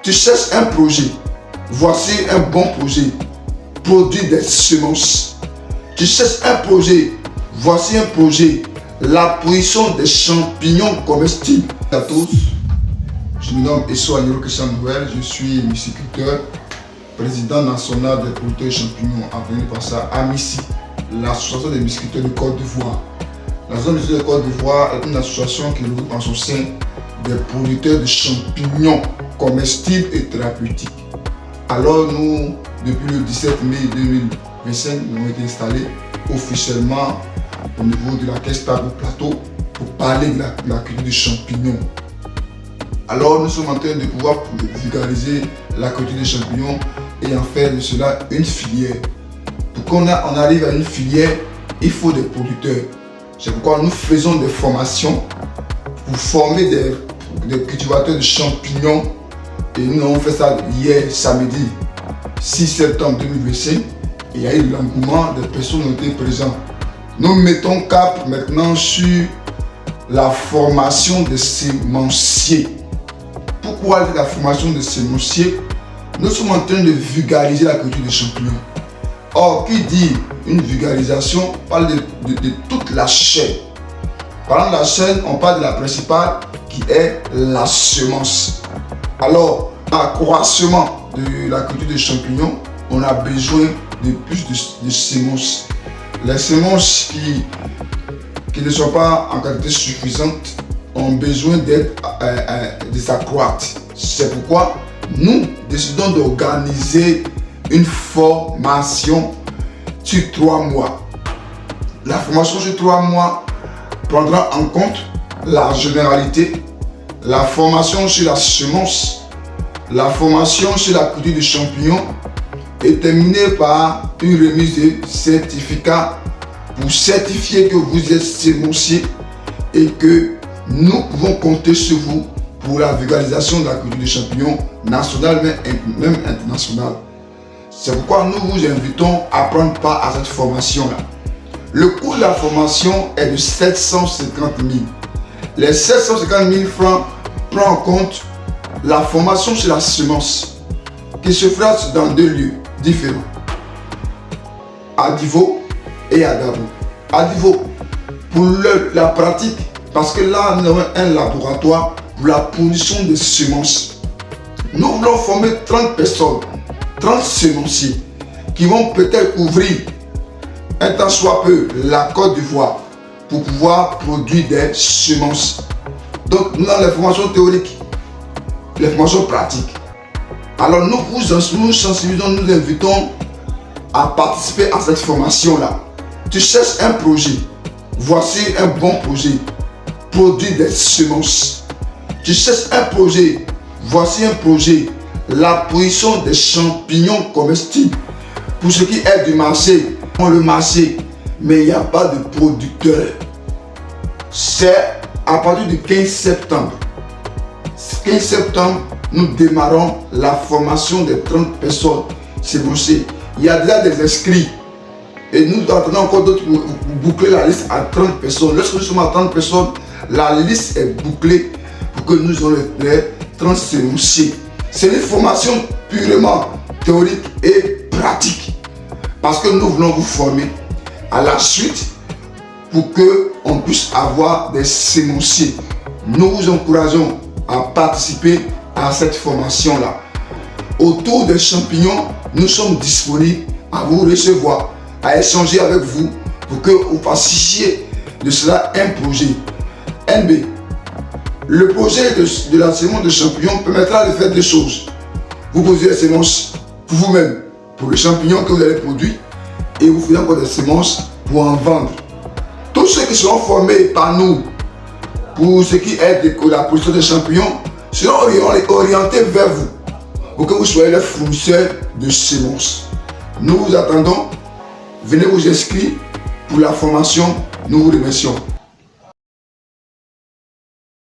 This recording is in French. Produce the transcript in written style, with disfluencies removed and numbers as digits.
Tu cherches un projet. Voici un bon projet. Produit des semences. Tu cherches un projet. Voici un projet. La production des champignons comestibles. À tous, je me nomme Esso Agnero Christian Noël. Je suis myciculteur, président national des producteurs de champignons, appelé par ça AMICI, l'association des myciculteurs de Côte d'Ivoire. L'association des myciculteurs de Côte d'Ivoire est une association qui regroupe en son sein des producteurs de champignons comestibles et thérapeutiques. Alors nous, depuis le 17 mai 2025, nous avons été installés officiellement au niveau de la caisse stable plateau pour parler de la culture des champignons. Alors nous sommes en train de pouvoir vulgariser la culture des champignons et en faire de cela une filière. Pour qu'on arrive à une filière, il faut des producteurs. C'est pourquoi nous faisons des formations pour former des cultivateurs de champignons. Et nous avons fait ça hier, samedi 6 septembre 2025. Et il y a eu l'engouement des personnes qui ont été présentes. Nous mettons cap maintenant sur la formation des semenciers. Pourquoi la formation des semenciers? Nous sommes en train de vulgariser la culture des champignons. Or, qui dit une vulgarisation parle de toute la chaîne. Parlant de la chaîne, on parle de la principale qui est la semence. Alors, l'accroissement de la culture des champignons, on a besoin de plus de semences. Les semences qui ne sont pas en quantité suffisante ont besoin de s'accroître. C'est pourquoi nous décidons d'organiser une formation sur 3 mois. La formation sur 3 mois prendra en compte la généralité, la formation sur la semence, la formation sur la culture des champignons et terminée par une remise de certificat pour certifier que vous êtes semencier et que nous pouvons compter sur vous pour la vulgarisation de la culture des champignons nationale mais même internationale. C'est pourquoi nous vous invitons à prendre part à cette formation-là. Le coût de la formation est de 750 000. Les 750 000 francs prennent en compte la formation sur la semence qui se fera dans 2 lieux différents, à Divo et à Dabo. À Divo pour la pratique, parce que là nous avons un laboratoire pour la production de semences. Nous voulons former 30 personnes, 30 semenciers qui vont peut-être ouvrir un tant soit peu la Côte d'Ivoire pour pouvoir produire des semences. Donc nous avons les formations théoriques, les formations pratiques. Alors nous sensibilisons, nous invitons à participer à cette formation-là. Tu cherches un projet, voici un bon projet. Produire des semences. Tu cherches un projet, voici un projet. La production des champignons comestibles. Pour ce qui est du marché, on le marché, mais il n'y a pas de producteur. C'est à partir du 15 septembre. 15 septembre, nous démarrons la formation des 30 personnes semenciers. Il y a déjà des inscrits. Et nous attendons encore d'autres pour boucler la liste à 30 personnes. Lorsque nous sommes à 30 personnes, la liste est bouclée pour que nous ayons les 30 semenciers. C'est une formation purement théorique et pratique. Parce que nous voulons vous former à la suite pour qu'on puisse avoir des semenciers. Nous vous encourageons à participer à cette formation-là. Autour des champignons, nous sommes disponibles à vous recevoir, à échanger avec vous pour que vous fassiez de cela un projet. NB. Le projet de la semence de champignons permettra de faire 2 choses. Vous posez les semences pour vous-même, pour les champignons que vous allez produire, et vous faites encore des semences pour en vendre. Tous ceux qui seront formés par nous pour ce qui est de la production des champignons seront orientés vers vous pour que vous soyez les fournisseurs de semences. Nous vous attendons. Venez vous inscrire pour la formation. Nous vous remercions.